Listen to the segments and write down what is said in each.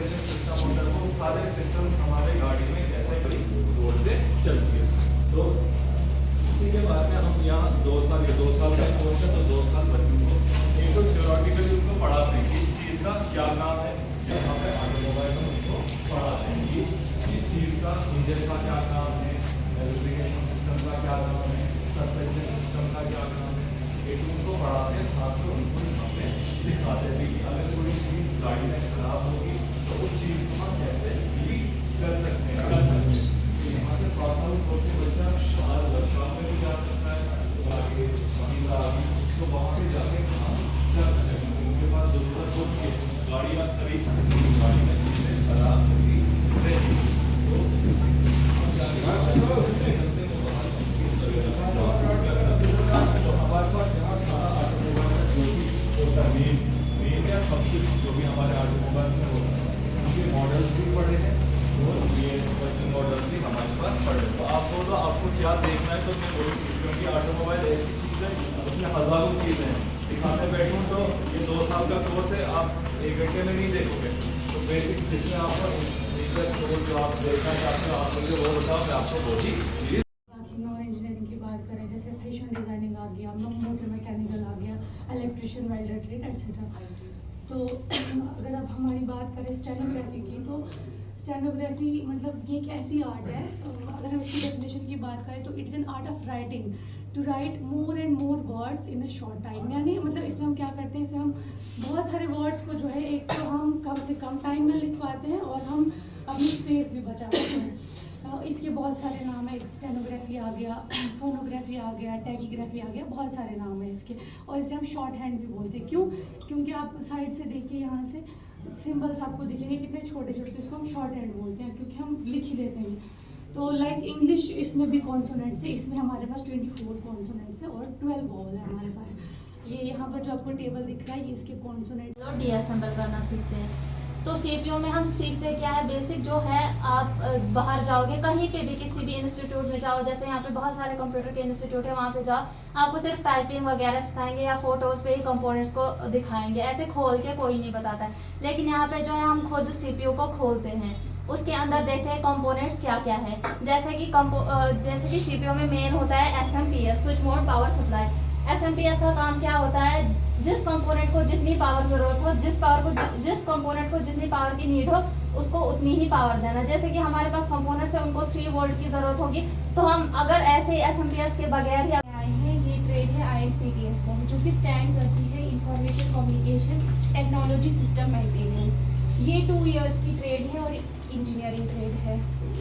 Suspension system होता है, वो सारे सिस्टम हमारे गाड़ी में ऐसे ही रोड पे चलती है। तो इसी के बाद में हम यहाँ 2 साल का कोर्स है, तो 2 साल बच्चों को एक तो थ्योरेटिकली उनको पढ़ाते हैं इस चीज़ का क्या काम है, यहाँ पे ऑटोमोबाइल में उनको पढ़ाते हैं कि इस चीज़ का इंजन का क्या काम है, लुब्रिकेशन सिस्टम का क्या काम है, सस्पेंशन सिस्टम का क्या काम है, एक उनको पढ़ाते हैं, साथ में उनको यहाँ पे सिखाते हैं कि अगर कोई चीज़ गाड़ी में खराब होगी तो उस चीज़ को हम कैसे ठीक कर सकते हैं। यहाँ से पास आउट होकर बच्चा शाल वर्कशॉप में भी जा सकता है, आगे तो वहाँ से जाके काम कर सकते हैं। उनके पास जरूरत होती है गाड़ियाँ खरीद, गाड़ी में चीज़ें खराब होती रहेगी तो हमारे पास यहाँ सारा ऑटोमोबाइल जो भी होता है मेन या सब कुछ जो भी हमारे ऑटोमोबाइल में होता है उनके मॉडल्स भी पड़े हैं और ये वर्किंग मॉडल्स भी हमारे पास पड़े हैं। तो आपको क्या देखना है, तो मैं वही क्योंकि ऑटोमोबाइल ऐसी चीज़ है उसमें हज़ारों चीज़ें हैं, दिखाने बैठूँ तो ये 2 साल का कोर्स है, आप 1 घंटे में नहीं देखोगे। तो बेसिक जिसमें आपको इंटरेस्ट हो जो आप देखना चाहते हो आप मुझे वो बताओ, मैं आपको वही चीज़। नॉन इंजीनियरिंग की बात करें जैसे फैशन डिज़ाइनिंग आ गया, मोटर मैकेनिकल आ गया, इलेक्ट्रिशियन, वेल्डर ट्रेड एक्सेट्रा। तो अगर अब हमारी बात करें स्टेनोग्राफी की, तो स्टेनोग्राफी मतलब ये एक ऐसी आर्ट है, अगर हम इसकी डेफिनेशन की बात करें तो it's an art of writing, to write more and more words in a short time. यानी मतलब इसमें हम क्या करते हैं, इसमें हम बहुत सारे वर्ड्स को जो है एक तो हम कम से कम टाइम में लिख पाते हैं और हम अपनी स्पेस भी बचा पाते हैं। इसके बहुत सारे नाम है, स्टेनोग्राफी आ गया, फोनोग्राफी आ गया, टैकीग्राफी आ गया, बहुत सारे नाम है इसके। और इसे हम शॉर्ट हैंड भी बोलते हैं। क्यों? क्योंकि आप साइड से देखिए, यहाँ से सिंबल्स आपको दिखेंगे कितने छोटे छोटे, तो इसको हम शॉर्ट हैंड बोलते हैं क्योंकि हम लिख ही लेते हैं। तो लाइक इंग्लिश, इसमें भी कॉन्सोनेंट्स है, इसमें हमारे पास 24 कॉन्सोनेंट्स है और 12 वॉवल है हमारे पास। ये यहाँ पर जो आपको टेबल दिख रहा है ये इसके कॉन्सोनेंट। डीअसेंबल करना सीखते हैं। तो सीपीयू में हम सीखते क्या है, बेसिक जो है, आप बाहर जाओगे कहीं पे भी किसी भी इंस्टीट्यूट में जाओ, जैसे यहाँ पे बहुत सारे कंप्यूटर के इंस्टीट्यूट है, वहाँ पे जाओ, आपको सिर्फ टाइपिंग वगैरह सिखाएंगे या फोटोज पे ही कंपोनेंट्स को दिखाएंगे, ऐसे खोल के कोई नहीं बताता है। लेकिन यहाँ पे जो है हम खुद सीपीयू को खोलते हैं, उसके अंदर देखते हैं कंपोनेंट्स क्या क्या है। जैसे कि सीपीयू में मेन होता है SMPS, switch mode power supply. SMPS का काम क्या होता है, जिस कंपोनेंट को जितनी पावर जरूरत हो, जिस कंपोनेंट को जितनी पावर की नीड हो उसको उतनी ही पावर देना। जैसे कि हमारे पास कंपोनेंट्स है, उनको 3 वोल्ट की जरूरत होगी, तो हम अगर ऐसे एसएमपीएस के बगैर या ये ट्रेड है ICTS जो कि स्टैंड करती है information communication technology system maintenance. ये 2 इयर्स की ट्रेड है और इंजीनियरिंग ट्रेड है।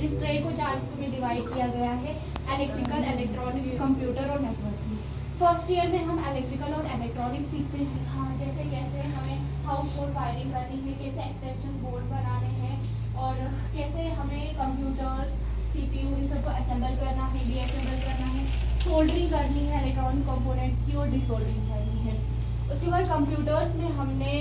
इस ट्रेड को 4 हिस्सों में डिवाइड किया गया है, इलेक्ट्रिकल, इलेक्ट्रॉनिक्स, कंप्यूटर और नेटवर्किंग। फर्स्ट ईयर में हम इलेक्ट्रिकल और इलेक्ट्रॉनिक्स सीखते हैं, हाँ, जैसे कैसे हमें हाउस होल्ड वायरिंग करनी है, कैसे एक्सटेंशन बोर्ड बनाने हैं और कैसे हमें कंप्यूटर, CPU इन सबको असेंबल करना है, डीअसेंबल करना है, सोल्डरिंग करनी है इलेक्ट्रॉनिक कंपोनेंट्स की और डिसोल्डरिंग करनी है। उसके बाद कंप्यूटर्स में हमने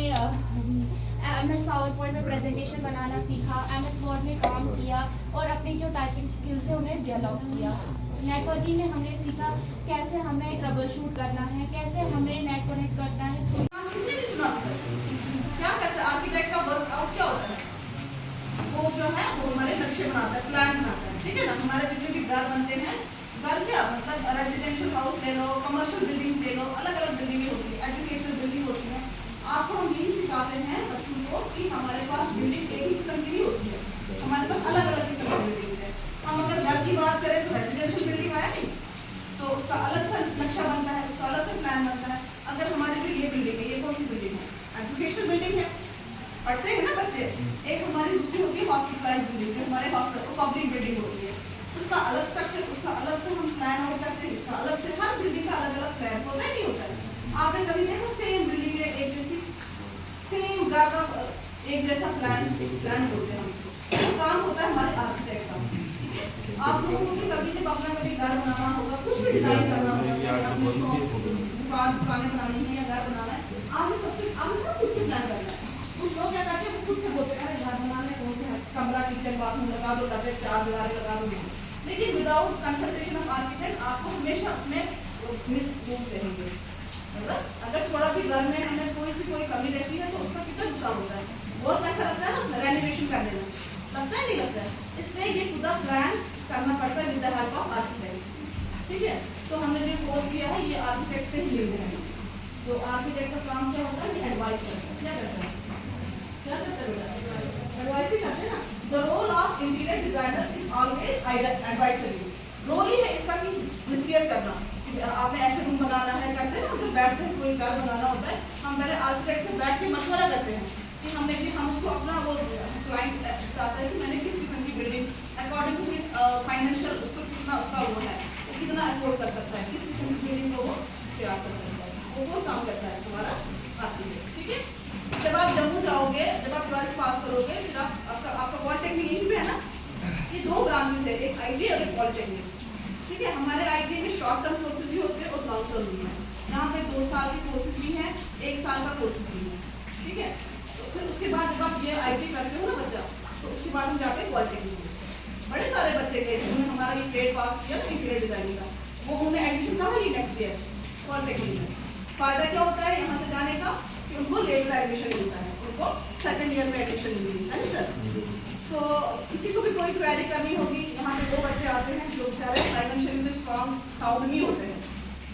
MS पावरपॉइंट में प्रेजेंटेशन बनाना सीखा, MS वर्ड में काम किया और अपनी जो टाइपिंग स्किल्स है उन्हें डेवलप किया। नेटवर्किंग में हमने सीखा कैसे हमें ट्रबल शूट करना है, कैसे हमें नेट कनेक्ट करना है। किसने भी सुना क्या करता है आर्किटेक्ट का वर्क आउट क्या होता है, वो जो है वो हमारे नक्शे बनाता है, प्लान बनाता है, ठीक है ना। हमारे जितने भी घर बनते हैं, घर क्या मतलब रेजिडेंशियल हाउस ले लो, कमर्शियल बिल्डिंग ले लो, अलग अलग बिल्डिंगें होती है, एजुकेशनल बिल्डिंग होती है। आपको हम यही सिखाते हैं बच्चों को कि हमारे पास बिल्डिंग एक ही किस्म की नहीं होती है, हमारे पास अलग अलग किस्म की बिल्डिंग है। हम अगर घर की बात करें तो रेजिडेंशियल बिल्डिंग आया नहीं, तो उसका अलग सा नक्शा बनता है, उसका अलग से प्लान बनता है। अगर हमारी भी ये बिल्डिंग है, ये कौन सी बिल्डिंग है, एजुकेशनल बिल्डिंग है, पढ़ते हैं ना बच्चे। एक हमारी दूसरी होती है हॉस्पिटलाइज बिल्डिंग, हमारे हॉस्पिटल पब्लिक बिल्डिंग होती है, उसका अलग स्ट्रक्चर, उसका अलग से हम प्लान आउट करते हैं, इसका अलग से। हर बिल्डिंग का अलग अलग प्लान होता है, नहीं होता है। आपने कभी देखा सेम बिल्डिंग है एक जैसी, सेम घर का एक जैसा प्लान बोलते हैं हम, तो काम होता है हमारे आर्किटेक्ट का। आप लोगों को भी कभी जब अपना कभी घर बनाना होगा, कुछ भी डिजाइन करना होगा, दुकानें बनानी है या घर बनाना है, आपने सबसे आपने खुद से प्लान करना है। कुछ लोग क्या करते हैं, वो खुद से बोलते हैं घर बनाना है, कौन से कमरा, किचन, बाथरूम लगा दो, डबे 4 दीवारें लगा दो, लेकिन विदाउट कंसल्टेशन ऑफ आर्किटेक्ट आपको हमेशा उसमें मिस रहेंगे। मतलब अगर थोड़ा भी घर में हमें कोई सी कोई कमी रहती है तो उसका कितना नुकसान होता है, बहुत पैसा लगता है ना रेनोवेशन फिनिशिंग करने में लगता है नहीं लगता है, इसलिए ये पूरा प्लान करना पड़ता है with the help of architect. ठीक है, तो हमने जो कोर्स किया है ये आर्किटेक्ट से ही लेते हैं। तो आर्किटेक्ट का काम क्या होता है, ये एडवाइस करता है। क्या करता है, क्या करता है बेटा, एडवाइस ही करते हैं ना। The role of interior designer is always advisory. Role ही है इसका कि रिसर्च करना, आपने ऐसे रूम बनाना है, करते हैं जब बैठते हैं कोई घर बनाना होता है, हम पहले आर्किटेक्ट से बैठ के मशवरा करते हैं कि हमने कि हम उसको अपना वो क्लाइंट चाहता है कि मैंने किस किस्म की building according to his financial उसको कितना उसका वो है, वो कितना अफोर्ड कर सकता है, किस किस्म की बिल्डिंग को वो तैयार कर सकता है, वो काम करता है तुम्हारा आर्किटेक्ट। ठीक है, जब आप जम्मू जाओगे, जब आप 12th पास करोगे, फिर आपका पॉलिटेक्निक यहीं पे है ना, ये 2 ब्रांचेस है, एक आईटी और एक पॉलिटेक्निक। ठीक है, हमारे आईटी में शॉर्ट टर्म कोर्सेज भी होते हैं और लॉन्ग टर्म भी है। यहाँ पे 2 साल के कोर्सेज भी हैं, 1 साल का कोर्सेज भी है। ठीक है, तो फिर उसके बाद जब आप ये आईटी करते हो ना बच्चा, तो उसके बाद हम जाते हैं पॉलिटेक्निक में। बड़े सारे बच्चे गए जिन्होंने हमारा ये ट्रेड पास किया ना इंटीरियर डिजाइनिंग का, वो उन्होंने एडमिशन कहा ये नेक्स्ट ईयर पॉलिटेक्निक में। फायदा क्या होता है यहाँ से जाने का कि उनको लेवल एडमिशन मिलता है, उनको सेकंड ईयर में एडमिशन मिलती है सर। तो किसी को भी कोई क्वेरी करनी होगी, यहाँ पे 2 बच्चे आते हैं जो बेचारे फाइनेंशियली स्ट्रॉन्ग साउंड नहीं होते हैं,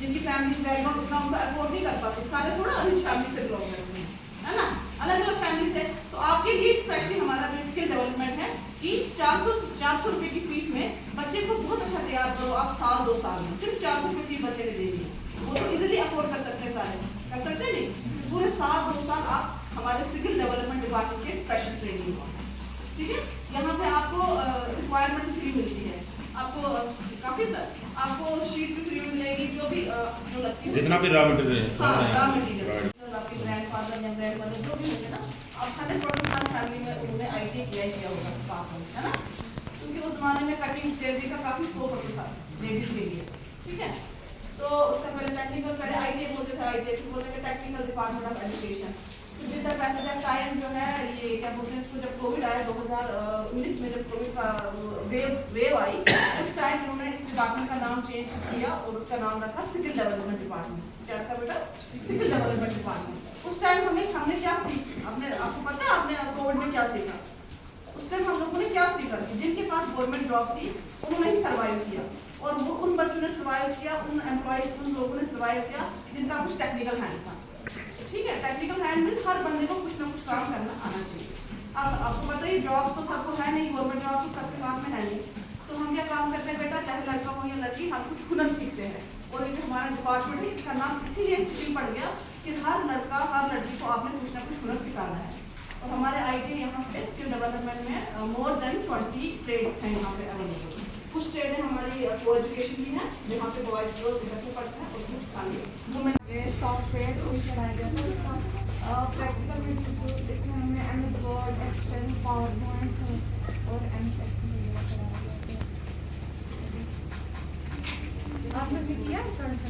जिनकी फैमिली बैकग्राउंड उतना उनका अफोर्ड नहीं कर पाते, सारे थोड़ा रिच फैमिली से बिलोंग करते हैं, है ना, अलग अलग फैमिली से। तो आपके लिए स्पेशली हमारा जो स्किल डेवलपमेंट है कि 400 रुपये की फीस में बच्चे को बहुत अच्छा तैयार करो आप, 2 साल में सिर्फ 400 रुपये की बच्चे ने देंगे, वो तो इजीली अफोर्ड कर सकते हैं, सारे कर सकते हैं नहीं, पूरे 2 साल आप हमारे स्किल डेवलपमेंट डिपार्टमेंट के स्पेशल ट्रेनिंग हो। ठीक है, यहाँ पे आपको रिक्वायरमेंट फ्री मिलती है, आपको काफी सर आपको शीट्स भी फ्री मिलेगी, जो भी जो लगती है, जितना भी रॉ मटेरियल है, हाँ रॉ मटेरियल आपके ग्रैंडफादर या ग्रैंडमदर जो भी होंगे ना, आप 100% हर फैमिली में उन्होंने आईटी किया होगा पास में, है ना, क्योंकि उस जमाने में कटिंग टेलरिंग का काफी स्कोप होता था लेडीज के लिए। ठीक है, तो उसका पहले आईटी बोलते थे, आईटी फिर बोलते थे technical department of education. With the passage of time जो है ये क्या बोलते हैं इसको, जब कोविड आया 2019 में, जब कोविड का वेव आई, उस टाइम उन्होंने इस डिपार्टमेंट का नाम चेंज किया और उसका नाम रखा स्किल डेवलपमेंट डिपार्टमेंट। क्या था बेटा, स्किल डेवलपमेंट डिपार्टमेंट। उस टाइम हमने क्या सीखा, आपको पता है आपने कोविड में क्या सीखा? उस टाइम हम लोगों ने क्या सीखा कि जिनके पास गवर्नमेंट जॉब थी उन्होंने ही सर्वाइव किया, और वो उन बच्चों ने सर्वाइव किया, उन एम्प्लॉयज उन लोगों ने सर्वाइव किया जिनका कुछ टेक्निकल हैंड था। ठीक है, टेक्निकल हैंड में हर बंदे को कुछ ना कुछ काम करना आना चाहिए। अब आपको पता है जॉब तो सबको है नहीं, गवर्नमेंट जॉब तो सबके हाथ में है नहीं, तो हम क्या काम करते हैं बेटा, चाहे लड़का हो या लड़की, हम कुछ हुनर सीखते हैं। और ये जो हमारा डिपार्टमेंट है इसका नाम इसीलिए स्किल पड़ गया कि हर लड़का हर लड़की को आपने कुछ ना कुछ हुनर सिखाना है। और हमारे आईटी यहाँ पे स्किल डेवलपमेंट में मोर देन 20 ट्रेड्स हैं यहाँ पे अवेलेबल। कुछ ट्रेड है हमारी को एजुकेशन की है जहाँ पे बॉयज गर्ल्स इकट्ठे पढ़ते हैं, और कुछ खाली वुमेन सॉफ्टवेयर कोर्स कराया जाता है, प्रैक्टिकल में इसमें हमें MS Word, Excel, PowerPoint और MS एक्सेल वगैरह कराया जाता है। आपने भी किया कौन सा